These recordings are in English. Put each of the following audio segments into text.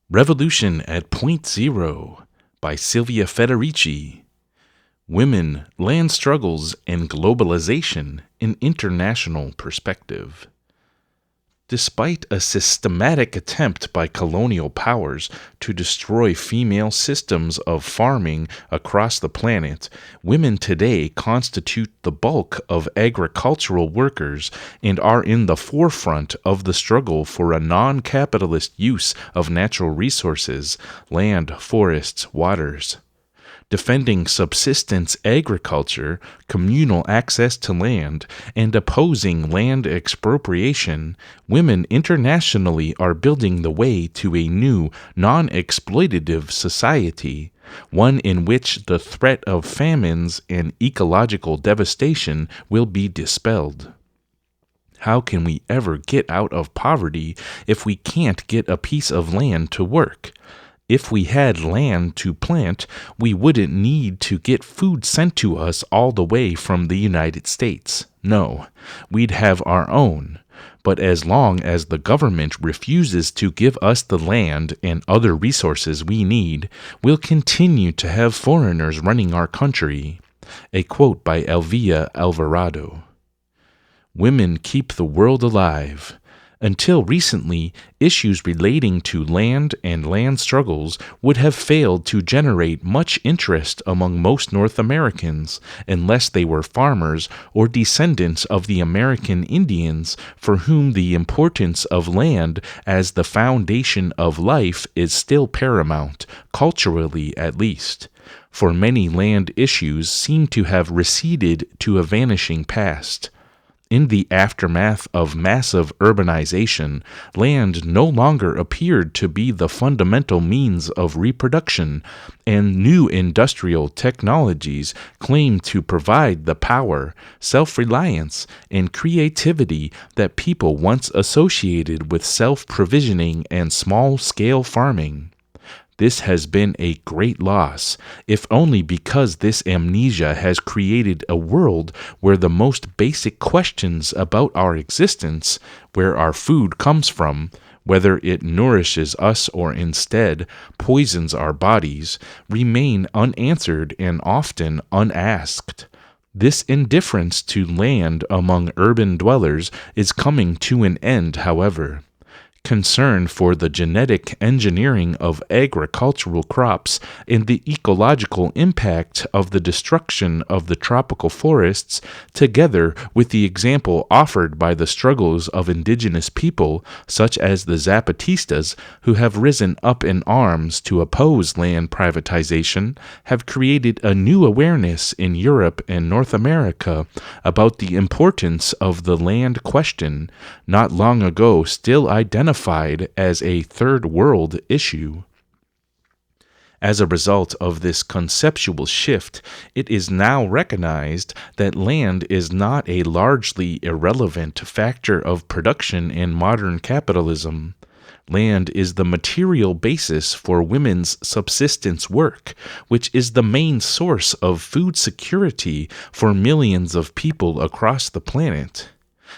Revolution at Point Zero by Silvia Federici. Women, Land Struggles, and Globalization in International Perspective. Despite a systematic attempt by colonial powers to destroy female systems of farming across the planet, women today constitute the bulk of agricultural workers and are in the forefront of the struggle for a non-capitalist use of natural resources, land, forests, waters. Defending subsistence agriculture, communal access to land, and opposing land expropriation, women internationally are building the way to a new, non-exploitative society, one in which the threat of famines and ecological devastation will be dispelled. How can we ever get out of poverty if we can't get a piece of land to work? If we had land to plant, we wouldn't need to get food sent to us all the way from the United States. No, we'd have our own. But as long as the government refuses to give us the land and other resources we need, we'll continue to have foreigners running our country. A quote by Elvia Alvarado. Women keep the world alive. Until recently, issues relating to land and land struggles would have failed to generate much interest among most North Americans unless they were farmers or descendants of the American Indians for whom the importance of land as the foundation of life is still paramount, culturally at least. For many land issues seem to have receded to a vanishing past. In the aftermath of massive urbanization, land no longer appeared to be the fundamental means of reproduction, and new industrial technologies claimed to provide the power, self-reliance, and creativity that people once associated with self-provisioning and small-scale farming. This has been a great loss, if only because this amnesia has created a world where the most basic questions about our existence, where our food comes from, whether it nourishes us or instead poisons our bodies, remain unanswered and often unasked. This indifference to land among urban dwellers is coming to an end, however. Concern for the genetic engineering of agricultural crops and the ecological impact of the destruction of the tropical forests, together with the example offered by the struggles of indigenous people, such as the Zapatistas, who have risen up in arms to oppose land privatization, have created a new awareness in Europe and North America about the importance of the land question, not long ago still identified as a third world issue. As a result of this conceptual shift, it is now recognized that land is not a largely irrelevant factor of production in modern capitalism. Land is the material basis for women's subsistence work, which is the main source of food security for millions of people across the planet.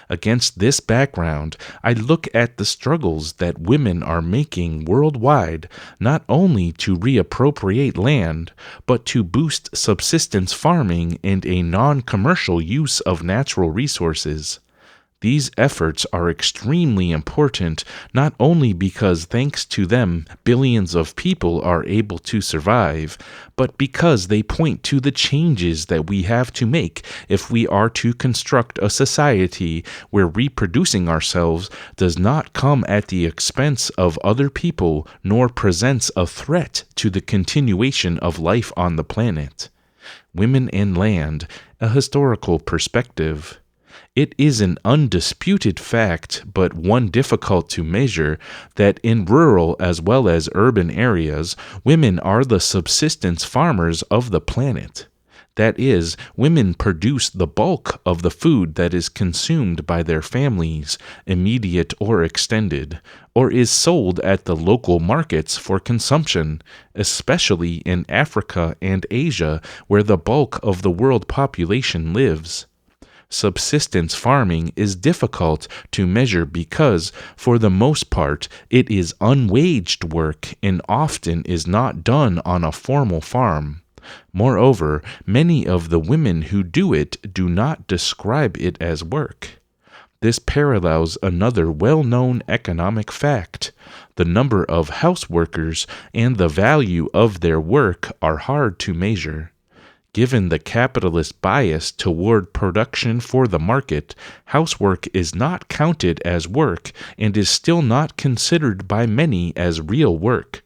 Against this background, I look at the struggles that women are making worldwide, not only to reappropriate land, but to boost subsistence farming and a non-commercial use of natural resources. These efforts are extremely important, not only because thanks to them billions of people are able to survive, but because they point to the changes that we have to make if we are to construct a society where reproducing ourselves does not come at the expense of other people nor presents a threat to the continuation of life on the planet. Women and Land, a Historical Perspective. It is an undisputed fact, but one difficult to measure, that in rural as well as urban areas, women are the subsistence farmers of the planet. That is, women produce the bulk of the food that is consumed by their families, immediate or extended, or is sold at the local markets for consumption, especially in Africa and Asia, where the bulk of the world population lives. Subsistence farming is difficult to measure because, for the most part, it is unwaged work and often is not done on a formal farm. Moreover, many of the women who do it do not describe it as work. This parallels another well-known economic fact. The number of houseworkers and the value of their work are hard to measure. Given the capitalist bias toward production for the market, housework is not counted as work and is still not considered by many as real work.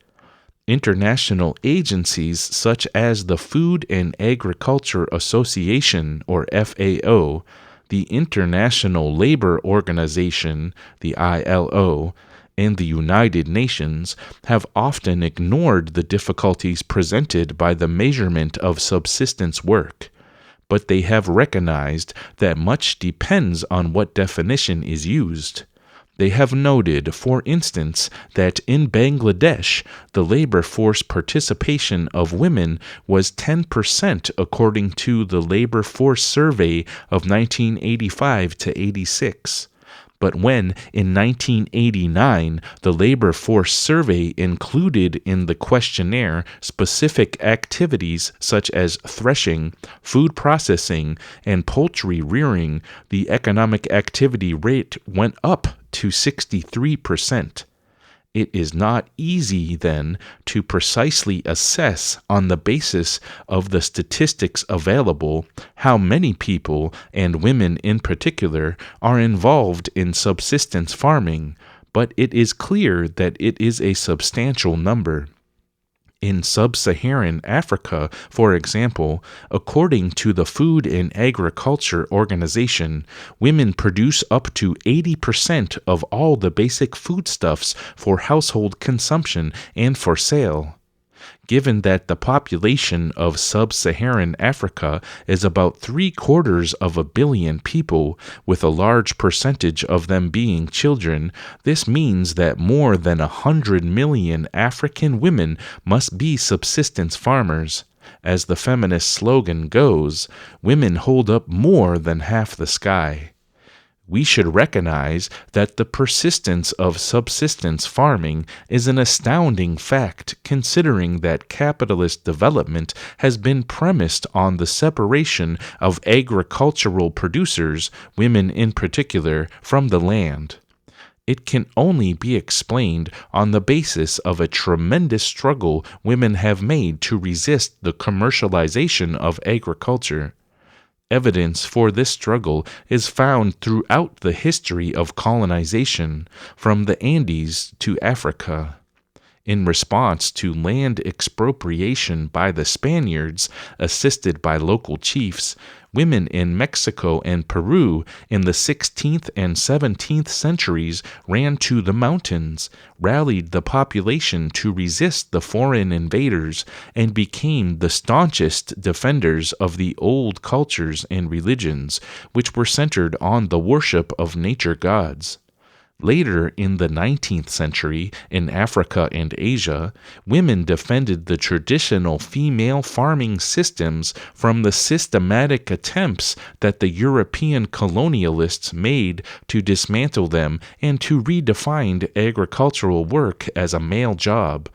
International agencies such as the Food and Agriculture Association, or FAO, the International Labor Organization, the ILO, and the United Nations have often ignored the difficulties presented by the measurement of subsistence work, but they have recognized that much depends on what definition is used. They have noted, for instance, that in Bangladesh, the labor force participation of women was 10% according to the Labor Force Survey of 1985 to 86. But when, in 1989, the Labor Force Survey included in the questionnaire specific activities such as threshing, food processing, and poultry rearing, the economic activity rate went up to 63%. It is not easy, then, to precisely assess, on the basis of the statistics available, how many people, and women in particular, are involved in subsistence farming, but it is clear that it is a substantial number. In sub-Saharan Africa, for example, according to the Food and Agriculture Organization, women produce up to 80% of all the basic foodstuffs for household consumption and for sale. Given that the population of sub-Saharan Africa is about 750 million people, with a large percentage of them being children, this means that more than 100 million African women must be subsistence farmers. As the feminist slogan goes, women hold up more than half the sky. We should recognize that the persistence of subsistence farming is an astounding fact, considering that capitalist development has been premised on the separation of agricultural producers, women in particular, from the land. It can only be explained on the basis of a tremendous struggle women have made to resist the commercialization of agriculture. Evidence for this struggle is found throughout the history of colonization, from the Andes to Africa. In response to land expropriation by the Spaniards, assisted by local chiefs, women in Mexico and Peru in the 16th and 17th centuries ran to the mountains, rallied the population to resist the foreign invaders, and became the staunchest defenders of the old cultures and religions, which were centered on the worship of nature gods. Later in the 19th century, in Africa and Asia, women defended the traditional female farming systems from the systematic attempts that the European colonialists made to dismantle them and to redefine agricultural work as a male job.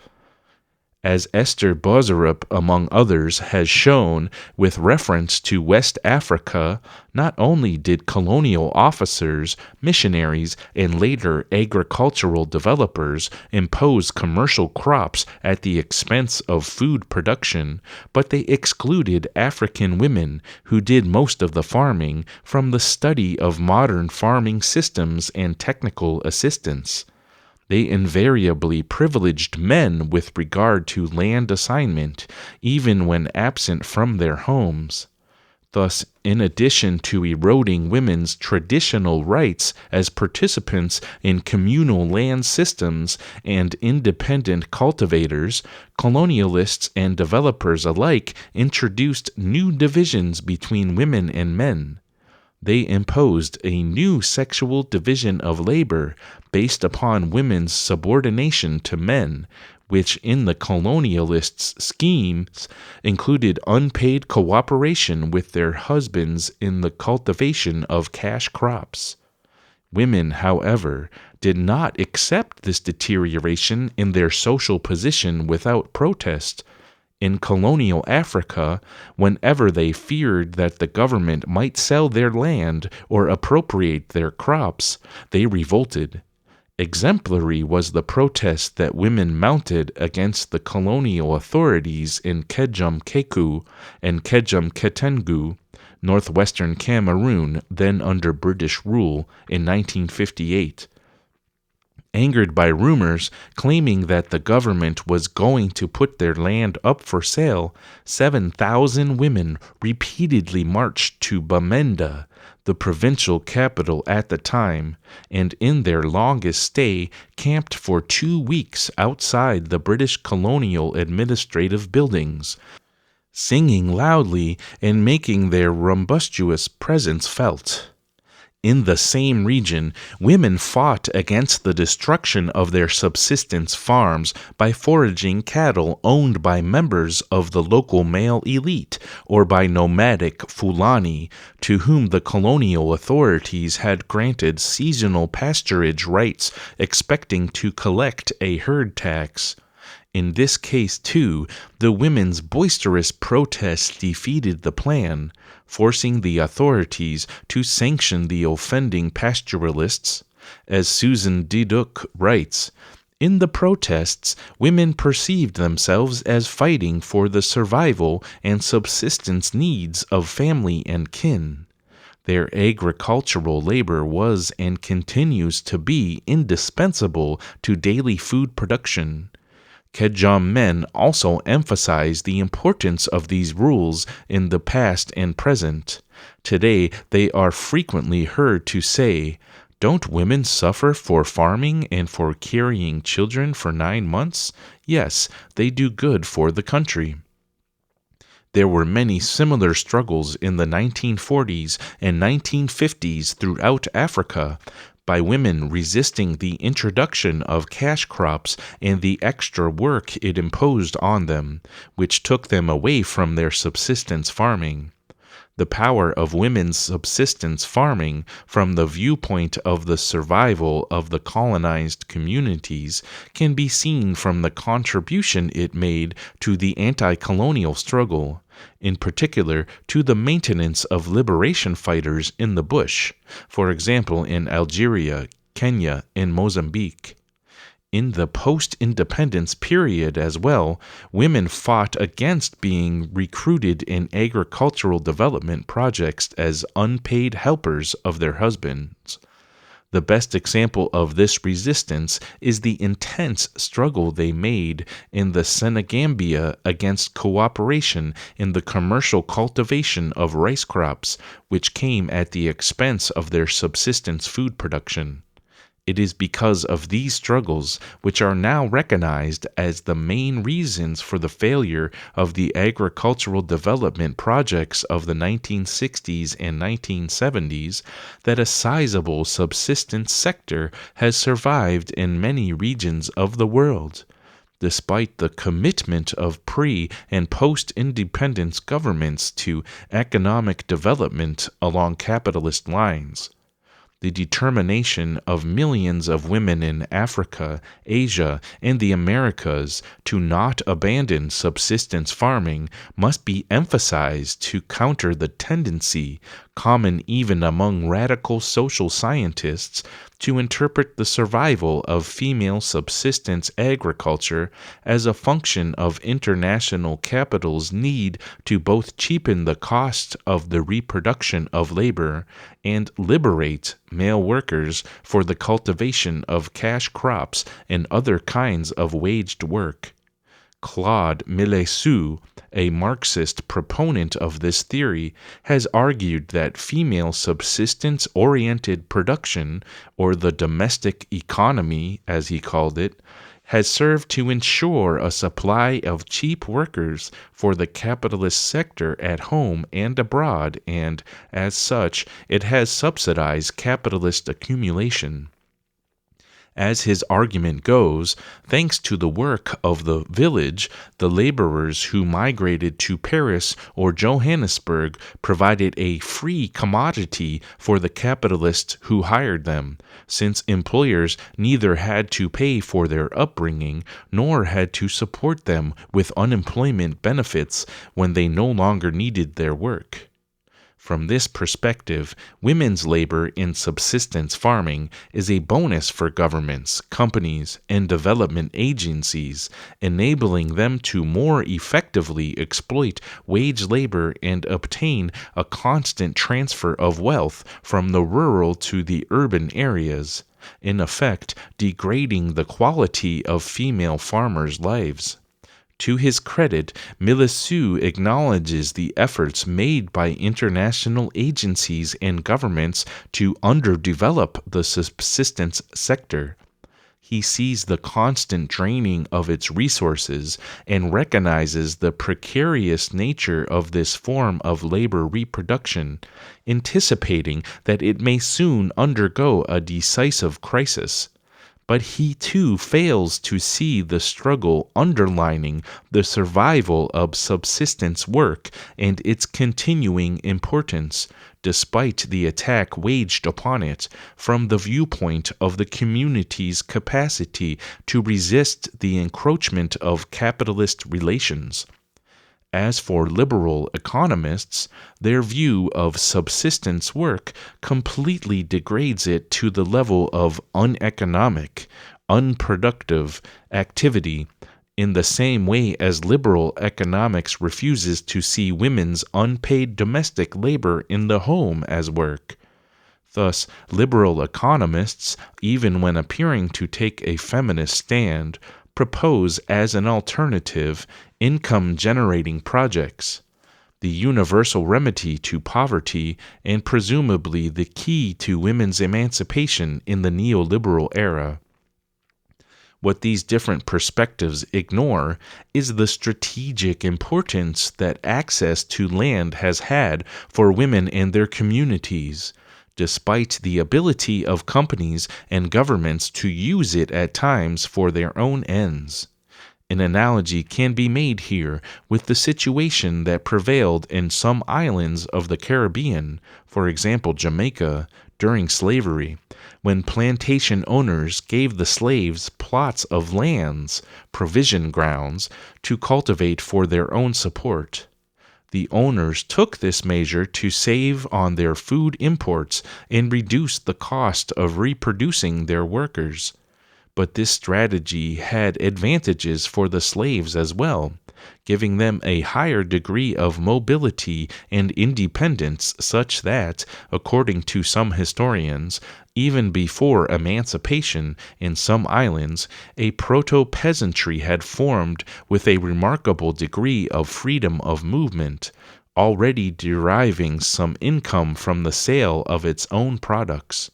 As Esther Boserup, among others, has shown with reference to West Africa, not only did colonial officers, missionaries, and later agricultural developers impose commercial crops at the expense of food production, but they excluded African women, who did most of the farming, from the study of modern farming systems and technical assistance. They invariably privileged men with regard to land assignment, even when absent from their homes. Thus, in addition to eroding women's traditional rights as participants in communal land systems and independent cultivators, colonialists and developers alike introduced new divisions between women and men. They imposed a new sexual division of labor based upon women's subordination to men, which in the colonialists' schemes included unpaid cooperation with their husbands in the cultivation of cash crops. Women, however, did not accept this deterioration in their social position without protest. In colonial Africa, whenever they feared that the government might sell their land or appropriate their crops, they revolted. Exemplary was the protest that women mounted against the colonial authorities in Kejum Keku and Kejum Ketengu, northwestern Cameroon, then under British rule, in 1958. Angered by rumors claiming that the government was going to put their land up for sale, 7,000 women repeatedly marched to Bamenda, the provincial capital at the time, and in their longest stay camped for 2 weeks outside the British colonial administrative buildings, singing loudly and making their rumbustious presence felt. In the same region, women fought against the destruction of their subsistence farms by foraging cattle owned by members of the local male elite or by nomadic Fulani, to whom the colonial authorities had granted seasonal pasturage rights, expecting to collect a herd tax. In this case, too, the women's boisterous protests defeated the plan, forcing the authorities to sanction the offending pastoralists. As Susan Diduc writes, in the protests, women perceived themselves as fighting for the survival and subsistence needs of family and kin. Their agricultural labor was and continues to be indispensable to daily food production. Kejum men also emphasize the importance of these rules in the past and present. Today, they are frequently heard to say, "Don't women suffer for farming and for carrying children for 9 months? Yes, they do good for the country." There were many similar struggles in the 1940s and 1950s throughout Africa, by women resisting the introduction of cash crops and the extra work it imposed on them, which took them away from their subsistence farming. The power of women's subsistence farming, from the viewpoint of the survival of the colonized communities, can be seen from the contribution it made to the anti-colonial struggle, in particular to the maintenance of liberation fighters in the bush, for example in Algeria, Kenya, and Mozambique. In the post-independence period as well, women fought against being recruited in agricultural development projects as unpaid helpers of their husbands. The best example of this resistance is the intense struggle they made in the Senegambia against cooperation in the commercial cultivation of rice crops, which came at the expense of their subsistence food production. It is because of these struggles, which are now recognized as the main reasons for the failure of the agricultural development projects of the 1960s and 1970s, that a sizable subsistence sector has survived in many regions of the world. Despite the commitment of pre- and post-independence governments to economic development along capitalist lines, the determination of millions of women in Africa, Asia, and the Americas to not abandon subsistence farming must be emphasized to counter the tendency, common even among radical social scientists, to interpret the survival of female subsistence agriculture as a function of international capital's need to both cheapen the cost of the reproduction of labor and liberate male workers for the cultivation of cash crops and other kinds of waged work. Claude Millesou, a Marxist proponent of this theory, has argued that female subsistence-oriented production, or the domestic economy, as he called it, has served to ensure a supply of cheap workers for the capitalist sector at home and abroad, and, as such, it has subsidized capitalist accumulation. As his argument goes, thanks to the work of the village, the laborers who migrated to Paris or Johannesburg provided a free commodity for the capitalists who hired them, since employers neither had to pay for their upbringing nor had to support them with unemployment benefits when they no longer needed their work. From this perspective, women's labor in subsistence farming is a bonus for governments, companies, and development agencies, enabling them to more effectively exploit wage labor and obtain a constant transfer of wealth from the rural to the urban areas, in effect degrading the quality of female farmers' lives. To his credit, Milassou acknowledges the efforts made by international agencies and governments to underdevelop the subsistence sector. He sees the constant draining of its resources and recognizes the precarious nature of this form of labor reproduction, anticipating that it may soon undergo a decisive crisis. But he too fails to see the struggle underlining the survival of subsistence work and its continuing importance, despite the attack waged upon it, from the viewpoint of the community's capacity to resist the encroachment of capitalist relations. As for liberal economists, their view of subsistence work completely degrades it to the level of uneconomic, unproductive activity, in the same way as liberal economics refuses to see women's unpaid domestic labor in the home as work. Thus, liberal economists, even when appearing to take a feminist stand, propose as an alternative income-generating projects, the universal remedy to poverty and presumably the key to women's emancipation in the neoliberal era. What these different perspectives ignore is the strategic importance that access to land has had for women and their communities, despite the ability of companies and governments to use it at times for their own ends. An analogy can be made here with the situation that prevailed in some islands of the Caribbean, for example Jamaica, during slavery, when plantation owners gave the slaves plots of lands, provision grounds, to cultivate for their own support. The owners took this measure to save on their food imports and reduce the cost of reproducing their workers. But this strategy had advantages for the slaves as well, giving them a higher degree of mobility and independence such that, according to some historians, even before emancipation in some islands, a proto-peasantry had formed with a remarkable degree of freedom of movement, already deriving some income from the sale of its own products.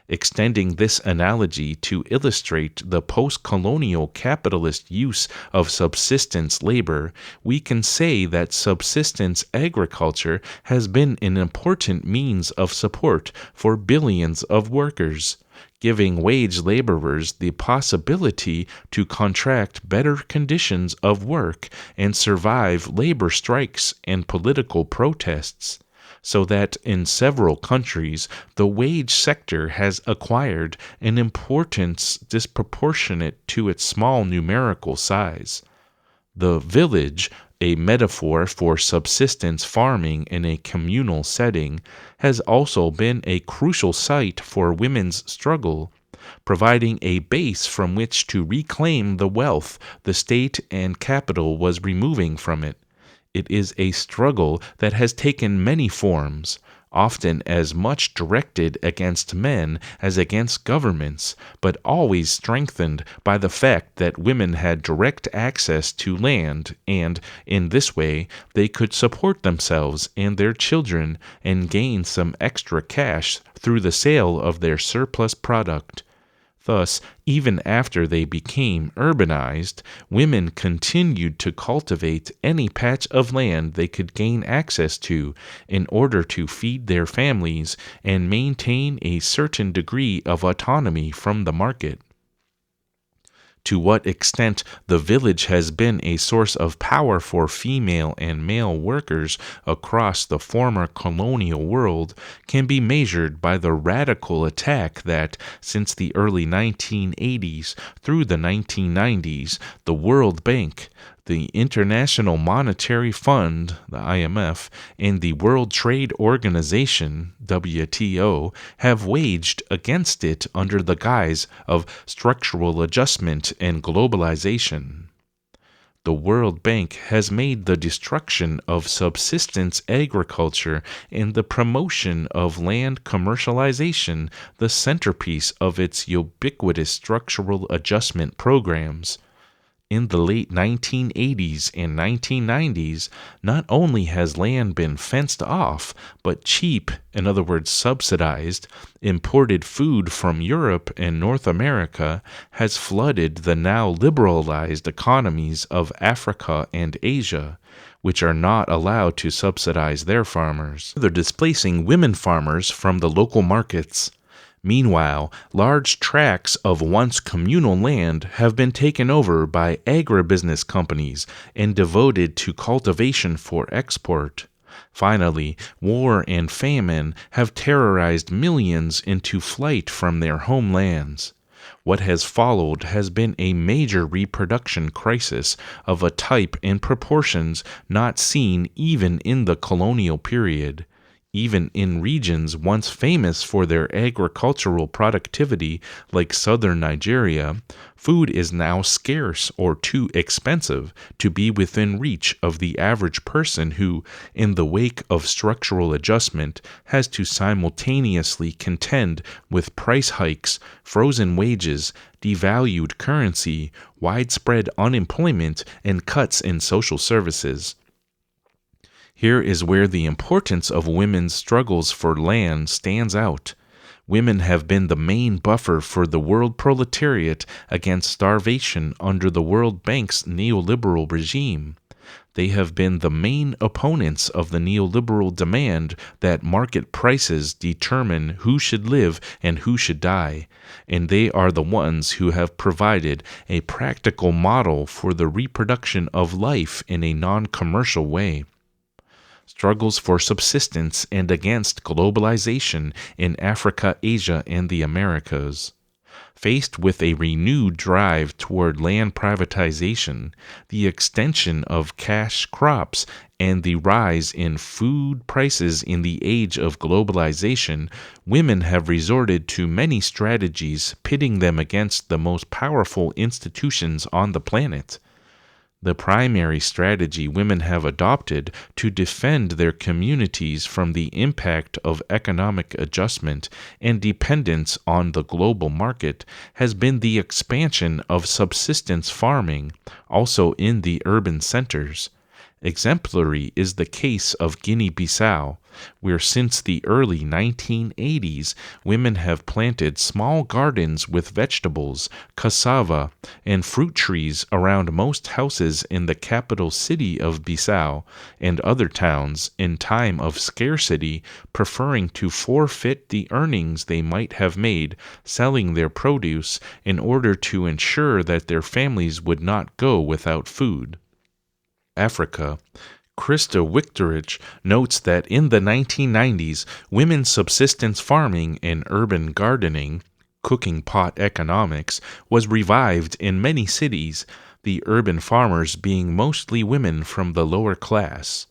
Extending this analogy to illustrate the post-colonial capitalist use of subsistence labor, we can say that subsistence agriculture has been an important means of support for billions of workers, giving wage laborers the possibility to contract better conditions of work and survive labor strikes and political protests, so that in several countries the wage sector has acquired an importance disproportionate to its small numerical size. The village, a metaphor for subsistence farming in a communal setting, has also been a crucial site for women's struggle, providing a base from which to reclaim the wealth the state and capital was removing from it. It is a struggle that has taken many forms, often as much directed against men as against governments, but always strengthened by the fact that women had direct access to land, and, in this way, they could support themselves and their children and gain some extra cash through the sale of their surplus product. Thus, even after they became urbanized, women continued to cultivate any patch of land they could gain access to in order to feed their families and maintain a certain degree of autonomy from the market. To what extent the village has been a source of power for female and male workers across the former colonial world can be measured by the radical attack that, since the early 1980s through the 1990s, the World Bank, the International Monetary Fund, the IMF, and the World Trade Organization, WTO, have waged against it under the guise of structural adjustment and globalization. The World Bank has made the destruction of subsistence agriculture and the promotion of land commercialization the centerpiece of its ubiquitous structural adjustment programs. In the late 1980s and 1990s, not only has land been fenced off, but cheap, in other words subsidized, imported food from Europe and North America has flooded the now liberalized economies of Africa and Asia, which are not allowed to subsidize their farmers, further displacing women farmers from the local markets. Meanwhile, large tracts of once communal land have been taken over by agribusiness companies and devoted to cultivation for export. Finally, war and famine have terrorized millions into flight from their homelands. What has followed has been a major reproduction crisis of a type and proportions not seen even in the colonial period. Even in regions once famous for their agricultural productivity, like southern Nigeria, food is now scarce or too expensive to be within reach of the average person who, in the wake of structural adjustment, has to simultaneously contend with price hikes, frozen wages, devalued currency, widespread unemployment, and cuts in social services. Here is where the importance of women's struggles for land stands out. Women have been the main buffer for the world proletariat against starvation under the World Bank's neoliberal regime. They have been the main opponents of the neoliberal demand that market prices determine who should live and who should die, and they are the ones who have provided a practical model for the reproduction of life in a non-commercial way. Struggles for subsistence and against globalization in Africa, Asia, and the Americas. Faced with a renewed drive toward land privatization, the extension of cash crops, and the rise in food prices in the age of globalization, women have resorted to many strategies pitting them against the most powerful institutions on the planet. The primary strategy women have adopted to defend their communities from the impact of economic adjustment and dependence on the global market has been the expansion of subsistence farming, also in the urban centers. Exemplary is the case of Guinea-Bissau, where since the early 1980s, women have planted small gardens with vegetables, cassava, and fruit trees around most houses in the capital city of Bissau and other towns in time of scarcity, preferring to forfeit the earnings they might have made selling their produce in order to ensure that their families would not go without food. Africa. Krista Wiktorich notes that in the 1990s, women's subsistence farming and urban gardening, cooking pot economics, was revived in many cities, the urban farmers being mostly women from the lower class.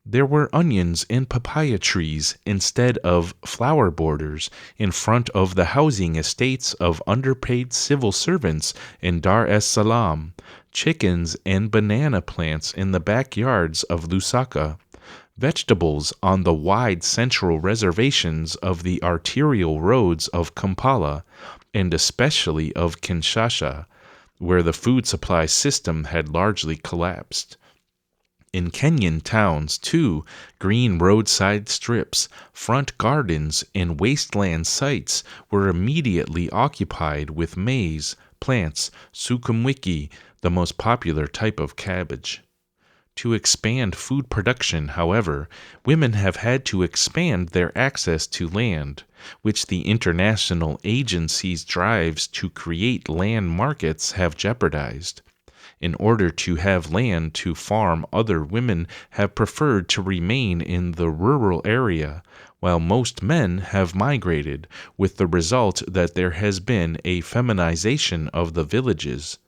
There were onions and papaya trees instead of flower borders in front of the housing estates of underpaid civil servants in Dar es Salaam, chickens and banana plants in the backyards of Lusaka, vegetables on the wide central reservations of the arterial roads of Kampala, and especially of Kinshasa, where the food supply system had largely collapsed. In Kenyan towns, too, green roadside strips, front gardens, and wasteland sites were immediately occupied with maize, plants, sukumwiki, the most popular type of cabbage. To expand food production, however, women have had to expand their access to land, which the international agency's drives to create land markets have jeopardized. In order to have land to farm, other women have preferred to remain in the rural area, while most men have migrated, with the result that there has been a feminization of the villages,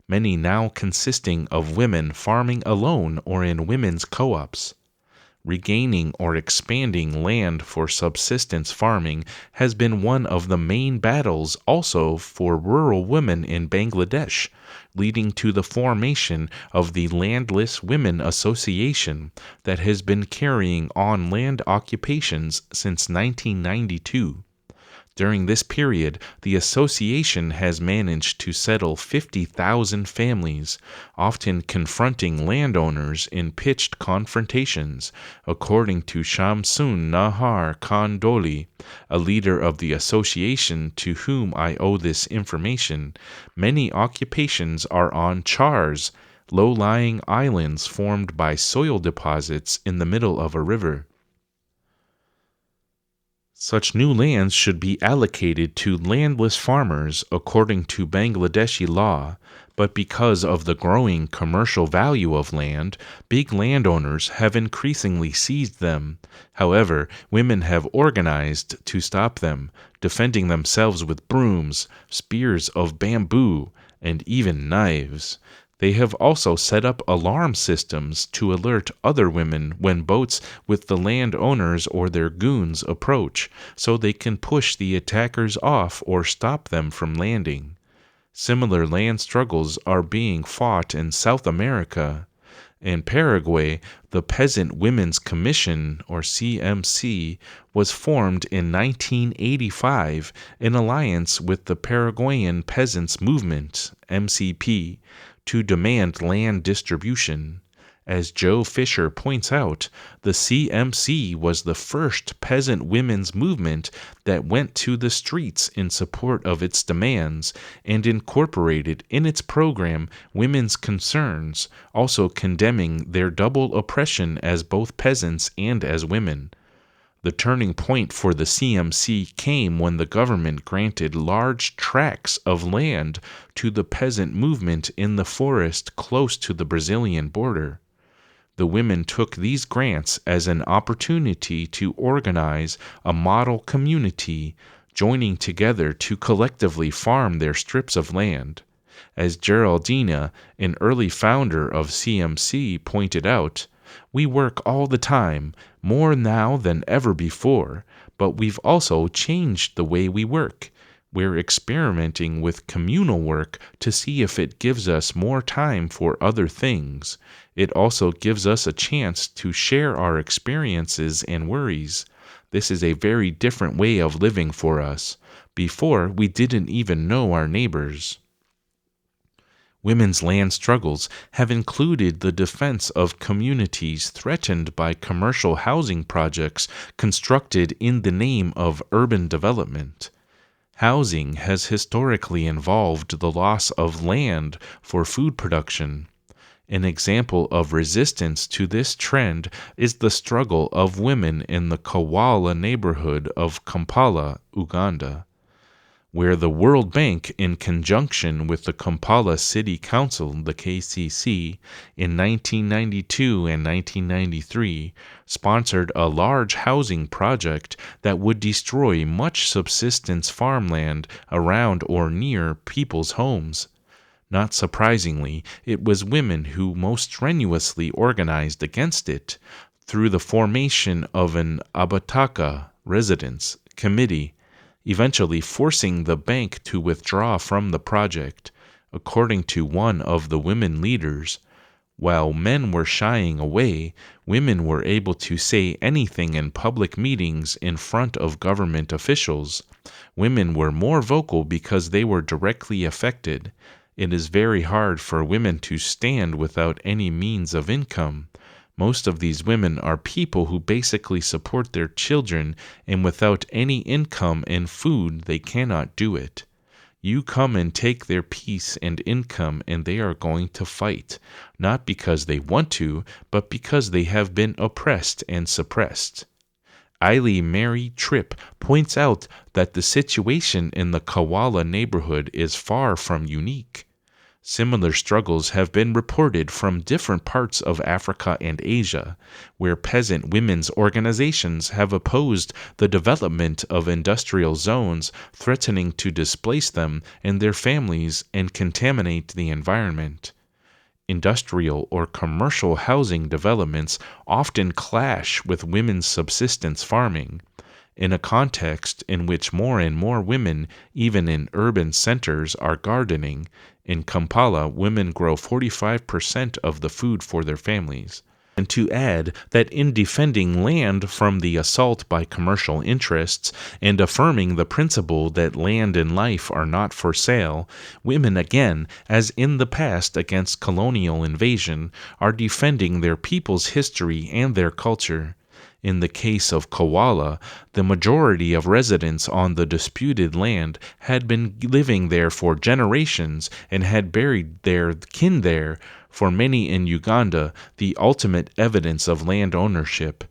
many now consisting of women farming alone or in women's co-ops. Regaining or expanding land for subsistence farming has been one of the main battles also for rural women in Bangladesh, leading to the formation of the Landless Women Association that has been carrying on land occupations since 1992. During this period, the association has managed to settle 50,000 families, often confronting landowners in pitched confrontations, according to Shamsun Nahar Khan Doli, a leader of the association to whom I owe this information. Many occupations are on chars, low-lying islands formed by soil deposits in the middle of a river. Such new lands should be allocated to landless farmers according to Bangladeshi law, but because of the growing commercial value of land, big landowners have increasingly seized them. However, women have organized to stop them, defending themselves with brooms, spears of bamboo, and even knives. They have also set up alarm systems to alert other women when boats with the landowners or their goons approach, so they can push the attackers off or stop them from landing. Similar land struggles are being fought in South America. In Paraguay, the Peasant Women's Commission, or CMC, was formed in 1985 in alliance with the Paraguayan Peasants Movement, MCP, to demand land distribution. As Joe Fisher points out, the CMC was the first peasant women's movement that went to the streets in support of its demands and incorporated in its program women's concerns, also condemning their double oppression as both peasants and as women. The turning point for the CMC came when the government granted large tracts of land to the peasant movement in the forest close to the Brazilian border. The women took these grants as an opportunity to organize a model community, joining together to collectively farm their strips of land. As Geraldina, an early founder of CMC, pointed out, "We work all the time, more now than ever before, but we've also changed the way we work. We're experimenting with communal work to see if it gives us more time for other things. It also gives us a chance to share our experiences and worries. This is a very different way of living for us. Before, we didn't even know our neighbors." Women's land struggles have included the defense of communities threatened by commercial housing projects constructed in the name of urban development. Housing has historically involved the loss of land for food production. An example of resistance to this trend is the struggle of women in the Kawala neighborhood of Kampala, Uganda, where the World Bank, in conjunction with the Kampala City Council, the KCC, in 1992 and 1993, sponsored a large housing project that would destroy much subsistence farmland around or near people's homes. Not surprisingly, it was women who most strenuously organized against it through the formation of an Abataka residence committee, eventually forcing the bank to withdraw from the project. According to one of the women leaders, while men were shying away, women were able to say anything in public meetings in front of government officials. Women were more vocal because they were directly affected. It is very hard for women to stand without any means of income. Most of these women are people who basically support their children, and without any income and food, they cannot do it. You come and take their peace and income, and they are going to fight, not because they want to, but because they have been oppressed and suppressed. Eiley Mary Tripp points out that the situation in the Kawala neighborhood is far from unique. Similar struggles have been reported from different parts of Africa and Asia, where peasant women's organizations have opposed the development of industrial zones threatening to displace them and their families and contaminate the environment. Industrial or commercial housing developments often clash with women's subsistence farming. In a context in which more and more women, even in urban centers, are gardening, in Kampala, women grow 45% of the food for their families. And to add that in defending land from the assault by commercial interests and affirming the principle that land and life are not for sale, women again, as in the past against colonial invasion, are defending their people's history and their culture. In the case of Kawala, the majority of residents on the disputed land had been living there for generations and had buried their kin there. For many in Uganda, the ultimate evidence of land ownership.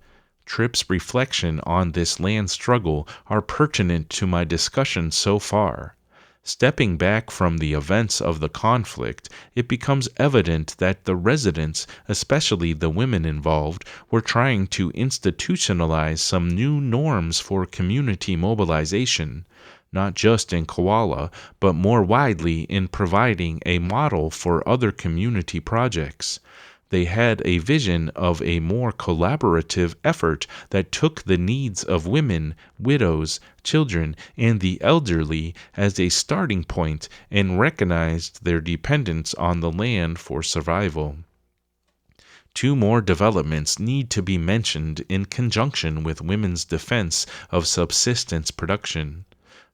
Tripp's reflection on this land struggle are pertinent to my discussion so far. Stepping back from the events of the conflict, it becomes evident that the residents, especially the women involved, were trying to institutionalize some new norms for community mobilization, not just in Kawala, but more widely in providing a model for other community projects. They had a vision of a more collaborative effort that took the needs of women, widows, children, and the elderly as a starting point and recognized their dependence on the land for survival. Two more developments need to be mentioned in conjunction with women's defense of subsistence production.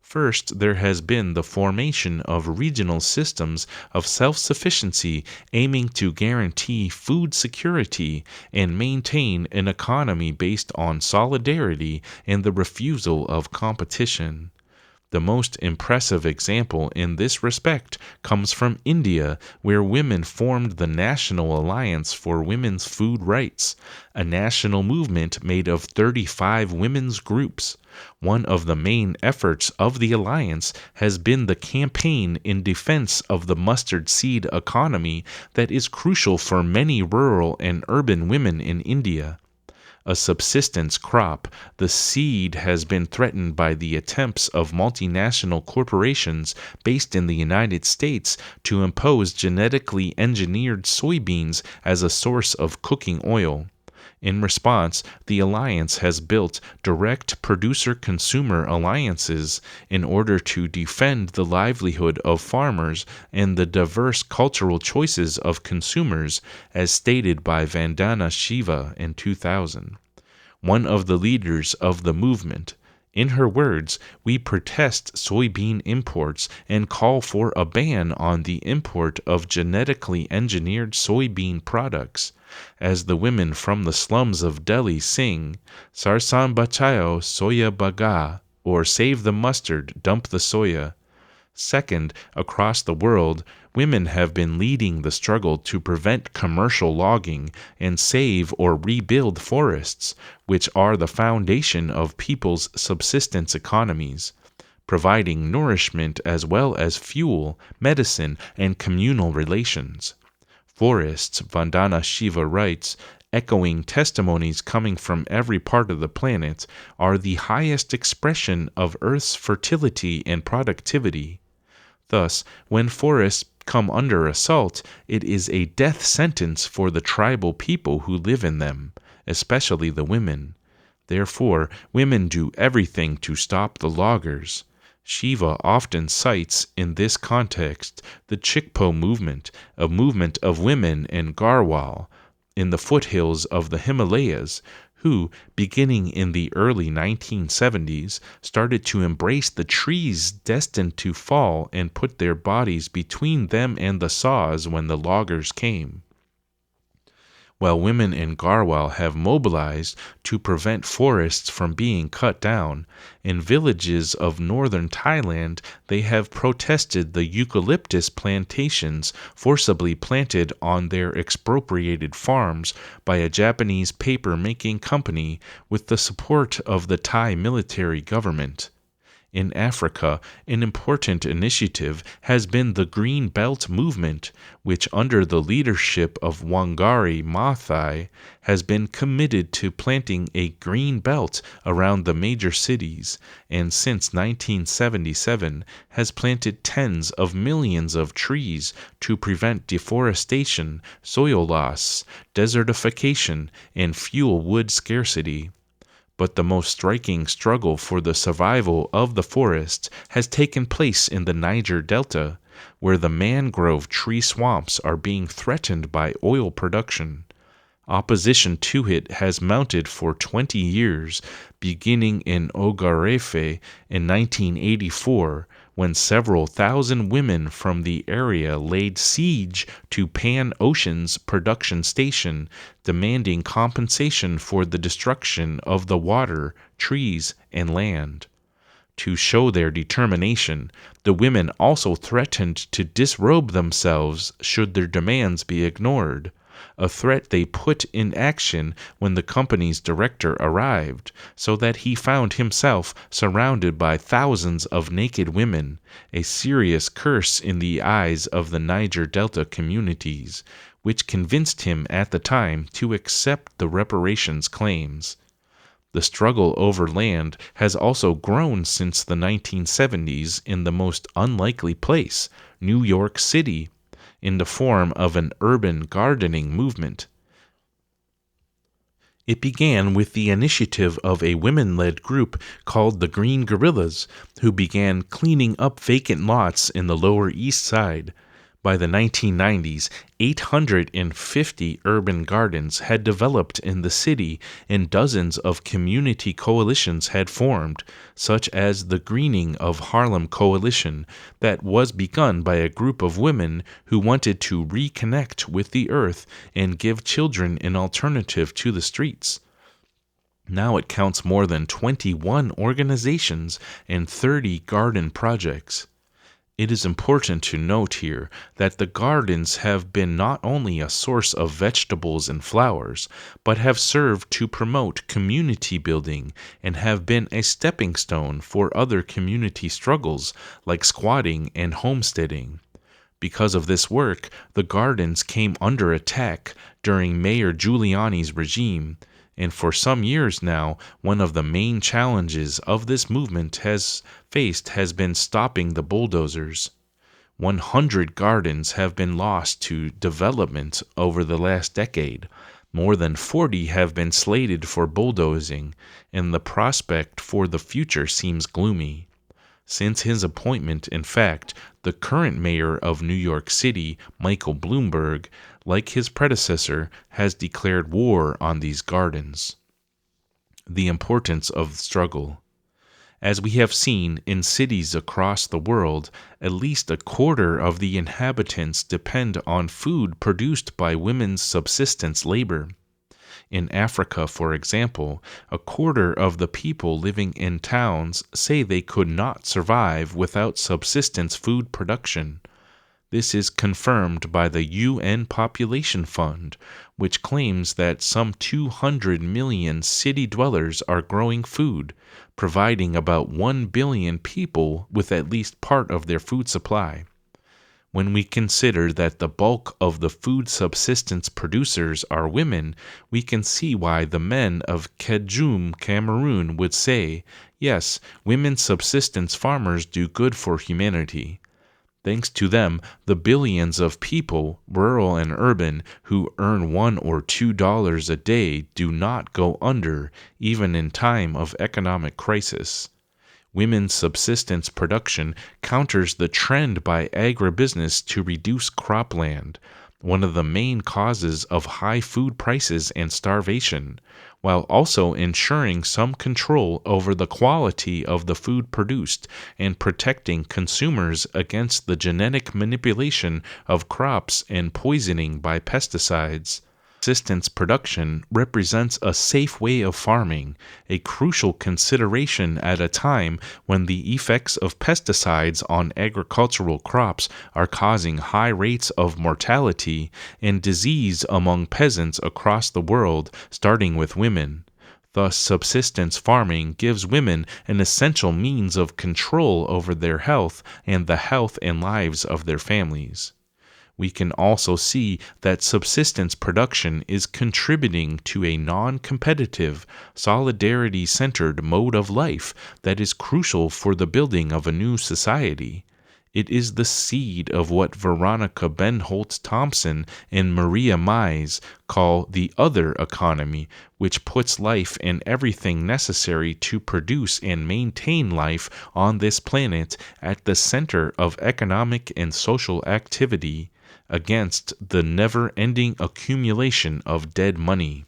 First, there has been the formation of regional systems of self-sufficiency aiming to guarantee food security and maintain an economy based on solidarity and the refusal of competition. The most impressive example in this respect comes from India, where women formed the National Alliance for Women's Food Rights, a national movement made of 35 women's groups. One of the main efforts of the alliance has been the campaign in defense of the mustard seed economy that is crucial for many rural and urban women in India. A subsistence crop, the seed has been threatened by the attempts of multinational corporations based in the United States to impose genetically engineered soybeans as a source of cooking oil. In response, the alliance has built direct producer-consumer alliances in order to defend the livelihood of farmers and the diverse cultural choices of consumers, as stated by Vandana Shiva in 2000. One of the leaders of the movement. In her words, we protest soybean imports and call for a ban on the import of genetically engineered soybean products. As the women from the slums of Delhi sing, Sarsan Bachao Soya Baga, or Save the Mustard, Dump the Soya. Second, across the world, women have been leading the struggle to prevent commercial logging and save or rebuild forests, which are the foundation of people's subsistence economies, providing nourishment as well as fuel, medicine, and communal relations. Forests, Vandana Shiva writes, echoing testimonies coming from every part of the planet, are the highest expression of Earth's fertility and productivity. Thus, when forests come under assault, it is a death sentence for the tribal people who live in them, especially the women. Therefore, women do everything to stop the loggers. Shiva often cites in this context the Chikpo movement, a movement of women in Garhwal, in the foothills of the Himalayas, who, beginning in the early 1970s, started to embrace the trees destined to fall and put their bodies between them and the saws when the loggers came. while women in Garhwal have mobilized to prevent forests from being cut down. In villages of northern Thailand, they have protested the eucalyptus plantations forcibly planted on their expropriated farms by a Japanese paper-making company with the support of the Thai military government. In Africa, an important initiative has been the Green Belt movement, which under the leadership of Wangari Maathai has been committed to planting a green belt around the major cities, and since 1977 has planted tens of millions of trees to prevent deforestation, soil loss, desertification, and fuel wood scarcity. But the most striking struggle for the survival of the forests has taken place in the Niger Delta, where the mangrove tree swamps are being threatened by oil production. Opposition to it has mounted for 20 years, beginning in Ogarefe in 1984, when several thousand women from the area laid siege to Pan Ocean's production station, demanding compensation for the destruction of the water, trees, and land. To show their determination, the women also threatened to disrobe themselves should their demands be ignored, a threat they put in action when the company's director arrived, so that he found himself surrounded by thousands of naked women, a serious curse in the eyes of the Niger Delta communities, which convinced him at the time to accept the reparations claims. The struggle over land has also grown since the 1970s in the most unlikely place, New York City, in the form of an urban gardening movement. It began with the initiative of a women-led group called the Green Guerrillas, who began cleaning up vacant lots in the Lower East Side. By the 1990s, 850 urban gardens had developed in the city, and dozens of community coalitions had formed, such as the Greening of Harlem Coalition, that was begun by a group of women who wanted to reconnect with the earth and give children an alternative to the streets. Now it counts more than 21 organizations and 30 garden projects. It is important to note here that the gardens have been not only a source of vegetables and flowers, but have served to promote community building and have been a stepping stone for other community struggles like squatting and homesteading. Because of this work, the gardens came under attack during Mayor Giuliani's regime, and for some years now, one of the main challenges of this movement has been stopping the bulldozers. 100 gardens have been lost to development over the last decade. More than 40 have been slated for bulldozing, and the prospect for the future seems gloomy. Since his appointment, in fact, the current mayor of New York City, Michael Bloomberg, like his predecessor, has declared war on these gardens. The importance of the struggle. As we have seen in cities across the world, at least a quarter of the inhabitants depend on food produced by women's subsistence labor. In Africa, for example, a quarter of the people living in towns say they could not survive without subsistence food production. This is confirmed by the UN Population Fund, which claims that some 200 million city dwellers are growing food, providing about 1 billion people with at least part of their food supply. When we consider that the bulk of the food subsistence producers are women, we can see why the men of Kejum, Cameroon would say, yes, women subsistence farmers do good for humanity. Thanks to them, the billions of people, rural and urban, who earn $1 or $2 a day do not go under, even in time of economic crisis. Women's subsistence production counters the trend by agribusiness to reduce cropland, one of the main causes of high food prices and starvation, while also ensuring some control over the quality of the food produced and protecting consumers against the genetic manipulation of crops and poisoning by pesticides. Subsistence production represents a safe way of farming, a crucial consideration at a time when the effects of pesticides on agricultural crops are causing high rates of mortality and disease among peasants across the world, starting with women. Thus, subsistence farming gives women an essential means of control over their health and the health and lives of their families. We can also see that subsistence production is contributing to a non-competitive, solidarity-centered mode of life that is crucial for the building of a new society. It is the seed of what Veronica Benholtz Thompson and Maria Mize call the other economy, which puts life and everything necessary to produce and maintain life on this planet at the center of economic and social activity, against the never-ending accumulation of dead money.